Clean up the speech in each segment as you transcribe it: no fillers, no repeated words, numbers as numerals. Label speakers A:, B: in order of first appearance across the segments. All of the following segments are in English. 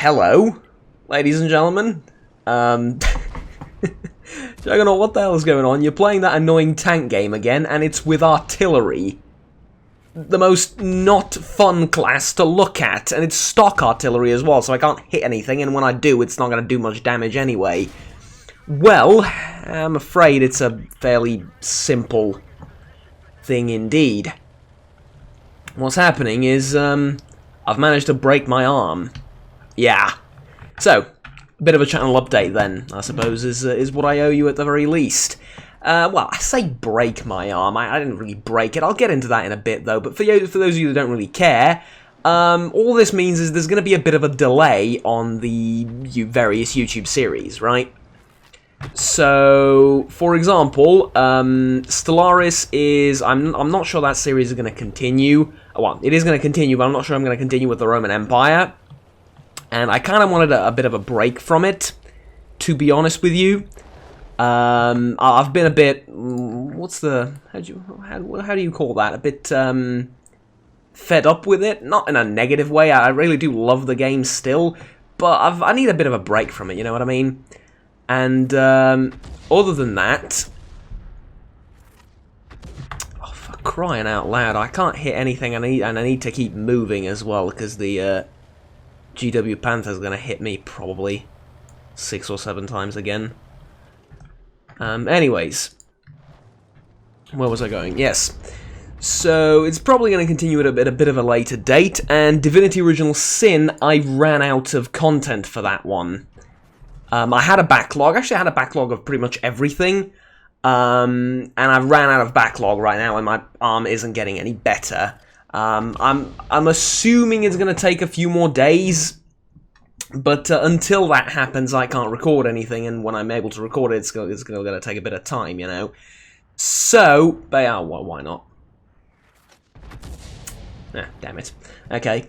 A: Hello, ladies and gentlemen. Juggernaut, what the hell is going on? You're playing that annoying tank game again, and it's with artillery. The most not fun class to look at, and it's stock artillery as well, so I can't hit anything, and when I do, it's not going to do much damage anyway. Well, I'm afraid it's a fairly simple thing indeed. What's happening is, I've managed to break my arm. Yeah. So, a bit of a channel update then, I suppose, is what I owe you at the very least. Well, I say break my arm. I didn't really break it. I'll get into that in a bit, though. But for those of you that don't really care, all this means is there's going to be a bit of a delay on the various YouTube series, right? So, for example, Stellaris is... I'm not sure that series is going to continue. Well, it is going to continue, but I'm not sure I'm going to continue with the Roman Empire. And I kind of wanted a bit of a break from it, to be honest with you. I've been a bit... What's the... How do you call that? A bit, fed up with it. Not in a negative way. I really do love the game still. But I need a bit of a break from it, you know what I mean? And, other than that... Oh, for crying out loud, I can't hit anything, and I need to keep moving as well, because the, GW Panther's gonna hit me probably 6 or 7 times again. Anyways. Where was I going? Yes. So, it's probably going to continue at a bit of a later date, and Divinity Original Sin, I ran out of content for that one. I had a backlog. Actually, I had a backlog of pretty much everything. And I ran out of backlog right now, and my arm isn't getting any better. I'm assuming it's going to take a few more days, but until that happens, I can't record anything, and when I'm able to record it, it's going to take a bit of time, you know. So, well, why not? Ah, damn it. Okay.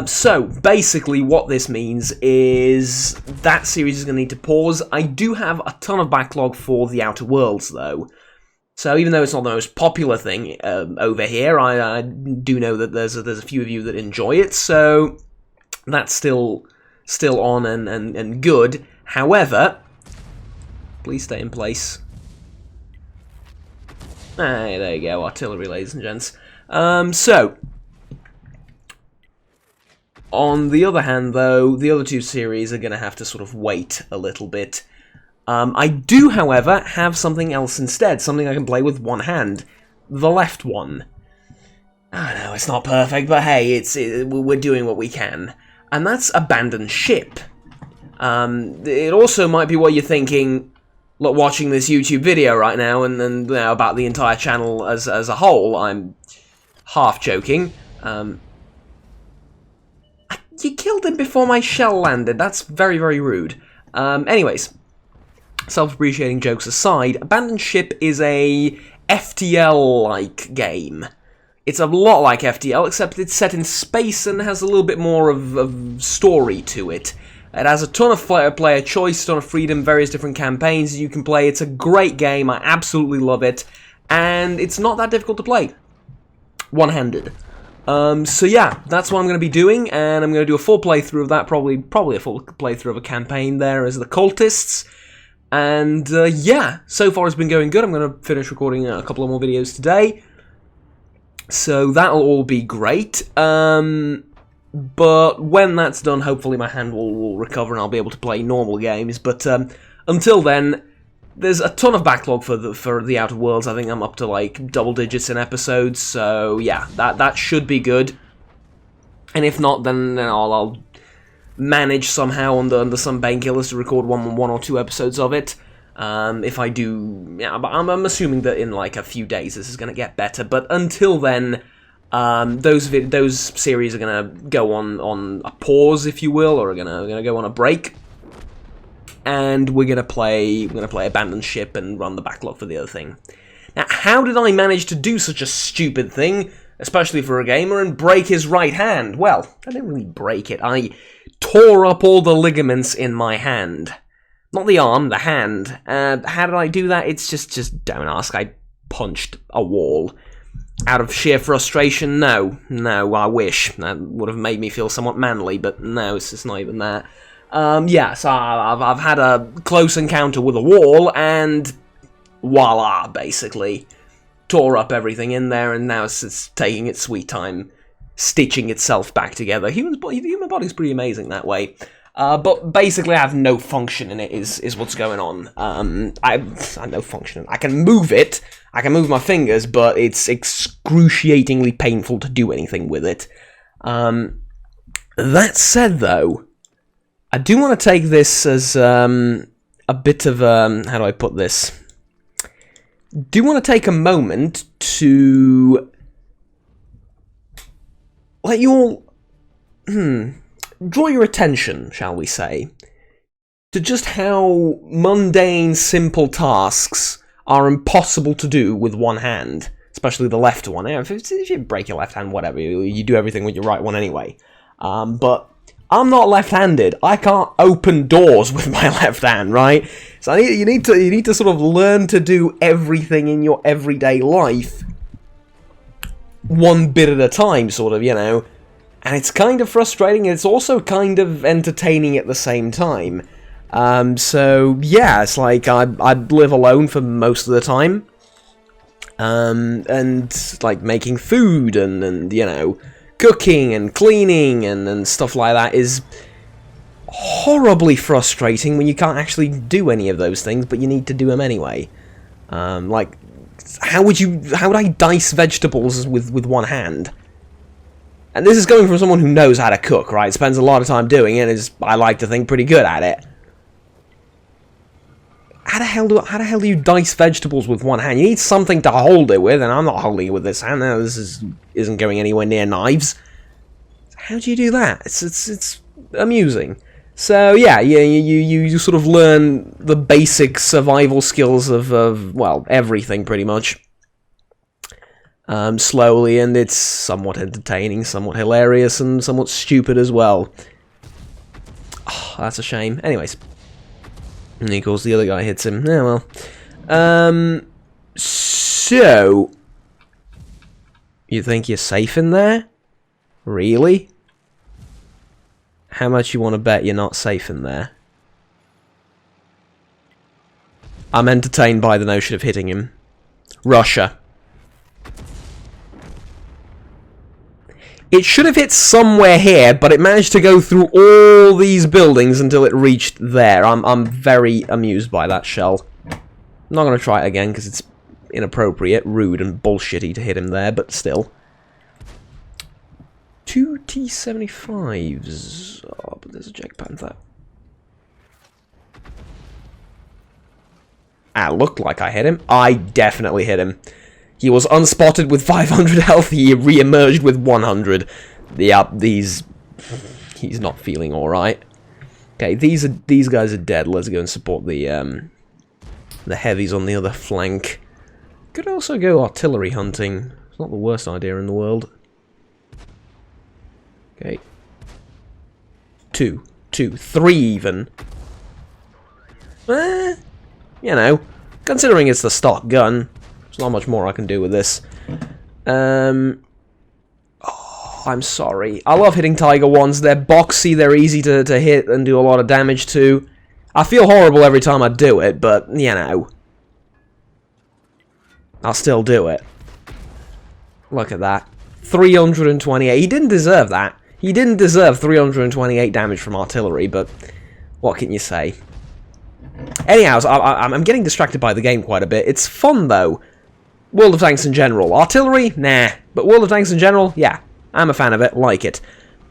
A: So, basically what this means is that series is going to need to pause. I do have a ton of backlog for The Outer Worlds, though. So, even though it's not the most popular thing over here, I do know that there's a few of you that enjoy it, so that's still on and good. However, please stay in place. Hey, there you go, artillery, ladies and gents. So, on the other hand, though, the other two series are going to have to sort of wait a little bit. I do, however, have something else instead, something I can play with one hand. The left one. I know, it's not perfect, but hey, we're doing what we can. And that's Abandoned Ship. It also might be what you're thinking, look, watching this YouTube video right now, and then you know, about the entire channel as a whole. I'm half joking. You killed him before my shell landed. That's very, very rude. Anyways, self-appreciating jokes aside, Abandoned Ship is a FTL-like game. It's a lot like FTL, except it's set in space and has a little bit more of story to it. It has a ton of player choice, a ton of freedom, various different campaigns you can play. It's a great game. I absolutely love it. And it's not that difficult to play. One-handed. So yeah, that's what I'm going to be doing, and I'm going to do a full playthrough of that, probably a full playthrough of a campaign there as the Cultists, and yeah, so far it's been going good. I'm going to finish recording a couple of more videos today, so that'll all be great, but when that's done, hopefully my hand will recover and I'll be able to play normal games, but until then, there's a ton of backlog for the Outer Worlds. I think I'm up to like double digits in episodes, so yeah, that should be good. And if not, then I'll manage somehow under some painkillers to record one or two episodes of it. If I do, yeah, but I'm assuming that in like a few days this is going to get better. But until then, those series are going to go on a pause, if you will, or are going to go on a break. And we're gonna play Abandoned Ship and run the backlog for the other thing. Now, how did I manage to do such a stupid thing, especially for a gamer, and break his right hand? Well, I didn't really break it. I tore up all the ligaments in my hand. Not the arm, the hand. How did I do that? It's just don't ask. I punched a wall. Out of sheer frustration, no. No, I wish. That would have made me feel somewhat manly, but no, it's just not even that. Yeah, so I've had a close encounter with a wall, and voila, basically. Tore up everything in there, and now it's taking its sweet time stitching itself back together. The human body's pretty amazing that way. But basically I have no function in it, is what's going on. I have no function. I can move it, I can move my fingers, but it's excruciatingly painful to do anything with it. That said, though, I do want to take this as a bit of how do I put this? Do want to take a moment to let you all draw your attention, shall we say, to just how mundane, simple tasks are impossible to do with one hand, especially the left one. If you break your left hand, whatever, you do everything with your right one anyway. But I'm not left-handed. I can't open doors with my left hand, right? So you need to sort of learn to do everything in your everyday life one bit at a time, sort of, you know. And it's kind of frustrating, and it's also kind of entertaining at the same time. So, yeah, it's like I'd live alone for most of the time. And, like, making food and you know, cooking and cleaning and stuff like that is horribly frustrating when you can't actually do any of those things, but you need to do them anyway. Like, how would I dice vegetables with one hand? And this is coming from someone who knows how to cook, right? Spends a lot of time doing it, and I like to think, pretty good at it. How the hell do you dice vegetables with one hand? You need something to hold it with, and I'm not holding it with this hand. Now this isn't going anywhere near knives. How do you do that? It's amusing. So yeah, you sort of learn the basic survival skills of well, everything pretty much. Slowly, and it's somewhat entertaining, somewhat hilarious, and somewhat stupid as well. Oh, that's a shame. Anyways. And of course the other guy hits him. Yeah, well. So... You think you're safe in there? Really? How much you want to bet you're not safe in there? I'm entertained by the notion of hitting him. Russia. It should have hit somewhere here, but it managed to go through all these buildings until it reached there. I'm very amused by that shell. I'm not going to try it again because it's inappropriate, rude, and bullshitty to hit him there, but still. 2 T-75s. Oh, but there's a Jag Panther. Ah, looked like I hit him. I definitely hit him. He was unspotted with 500 health, he re-emerged with 100. Yep, he's not feeling alright. Okay, these guys are dead. Let's go and support the heavies on the other flank. Could also go artillery hunting. It's not the worst idea in the world. Okay. 2, 3 even. You know, considering it's the stock gun, there's not much more I can do with this. Oh, I'm sorry. I love hitting Tiger 1s. They're boxy, they're easy to hit and do a lot of damage to. I feel horrible every time I do it, but, you know. I'll still do it. Look at that. 328. He didn't deserve that. He didn't deserve 328 damage from artillery, but what can you say? Anyhow, so I'm getting distracted by the game quite a bit. It's fun, though. World of Tanks in general. Artillery? Nah. But World of Tanks in general? Yeah. I'm a fan of it. Like it.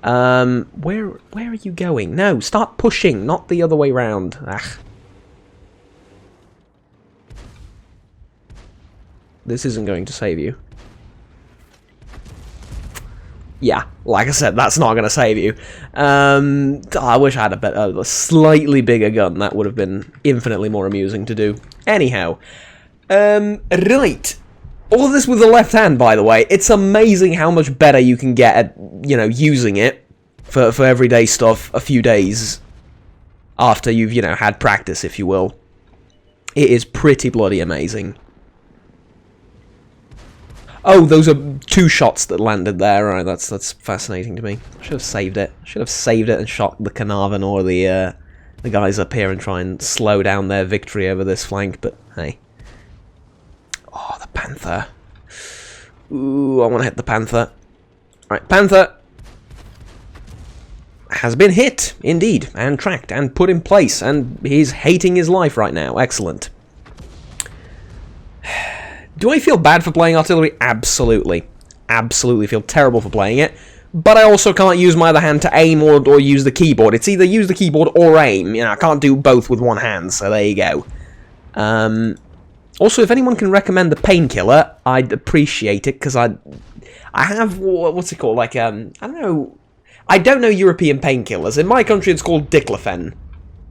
A: Where are you going? No, start pushing, not the other way round. Ugh. This isn't going to save you. Yeah, like I said, that's not going to save you. I wish I had a slightly bigger gun. That would have been infinitely more amusing to do. Anyhow. Right. All of this with the left hand, by the way. It's amazing how much better you can get at, you know, using it for everyday stuff a few days after you've, you know, had practice, if you will. It is pretty bloody amazing. Oh, those are 2 shots that landed there. Right, that's fascinating to me. I should have saved it. Should have saved it and shot the Carnarvon or the guys up here and try and slow down their victory over this flank, but hey. Oh, the Panther. Ooh, I want to hit the Panther. Right, Panther has been hit, indeed, and tracked, and put in place, and he's hating his life right now. Excellent. Do I feel bad for playing artillery? Absolutely. Absolutely feel terrible for playing it. But I also can't use my other hand to aim or use the keyboard. It's either use the keyboard or aim. You know, I can't do both with one hand, so there you go. Also, if anyone can recommend the painkiller, I'd appreciate it, because I have, what's it called, like, I don't know European painkillers. In my country, it's called diclofenac,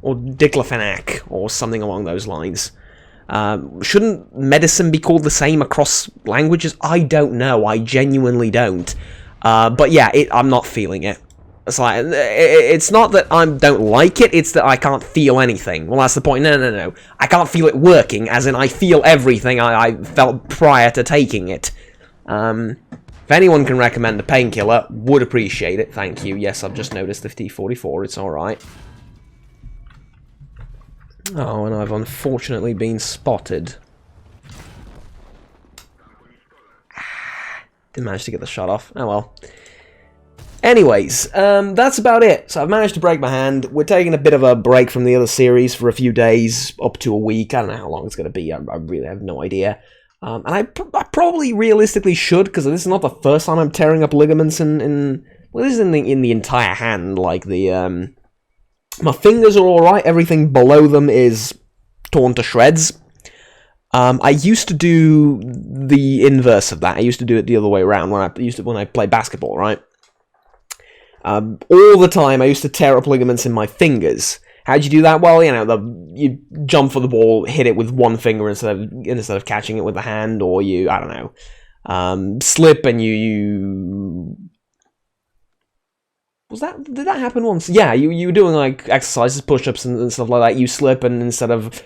A: or diclofenac, or something along those lines. Shouldn't medicine be called the same across languages? I don't know. I genuinely don't. But yeah, I'm not feeling it. It's like, it's not that I don't like it, it's that I can't feel anything. Well, that's the point. No. I can't feel it working, as in I feel everything I felt prior to taking it. If anyone can recommend a painkiller, would appreciate it. Thank you. Yes, I've just noticed the T-44. It's alright. Oh, and I've unfortunately been spotted. Didn't manage to get the shot off. Oh well. Anyways, that's about it. So I've managed to break my hand. We're taking a bit of a break from the other series for a few days, up to a week. I don't know how long it's going to be. I really have no idea. And I probably realistically should, because this is not the first time I'm tearing up ligaments well, this is in the entire hand. Like the my fingers are all right. Everything below them is torn to shreds. I used to do the inverse of that. I used to do it the other way around when I played basketball, right? All the time I used to tear up ligaments in my fingers. How'd you do that? Well, you know, you jump for the ball, hit it with one finger instead of catching it with the hand, or you, I don't know, slip and you did that happen once? Yeah, you were doing like exercises, push-ups and stuff like that. You slip, and instead of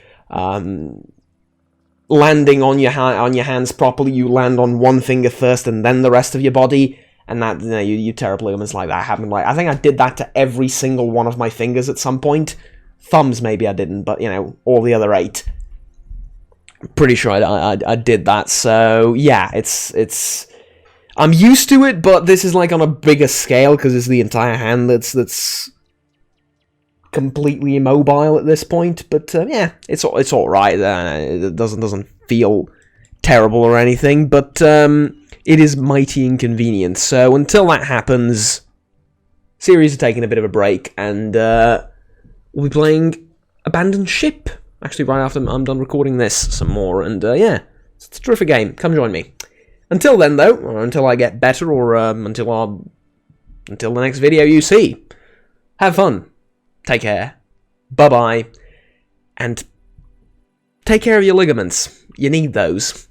A: landing on your hands properly, you land on one finger first and then the rest of your body, and that, you know, you tear up ligaments like that. Happened, like, I think I did that to every single one of my fingers at some point. Thumbs maybe I didn't, but you know, all the other 8. I'm pretty sure I did that. So yeah, it's I'm used to it, but this is like on a bigger scale because it's the entire hand that's completely immobile at this point. But yeah, it's all right. It doesn't feel terrible or anything, but it is mighty inconvenient. So until that happens, series are taking a bit of a break, and we'll be playing Abandoned Ship, actually right after I'm done recording this some more, and yeah, it's a terrific game. Come join me. Until then, though, or until I get better, or until the next video you see, have fun, take care, bye-bye, and take care of your ligaments. You need those.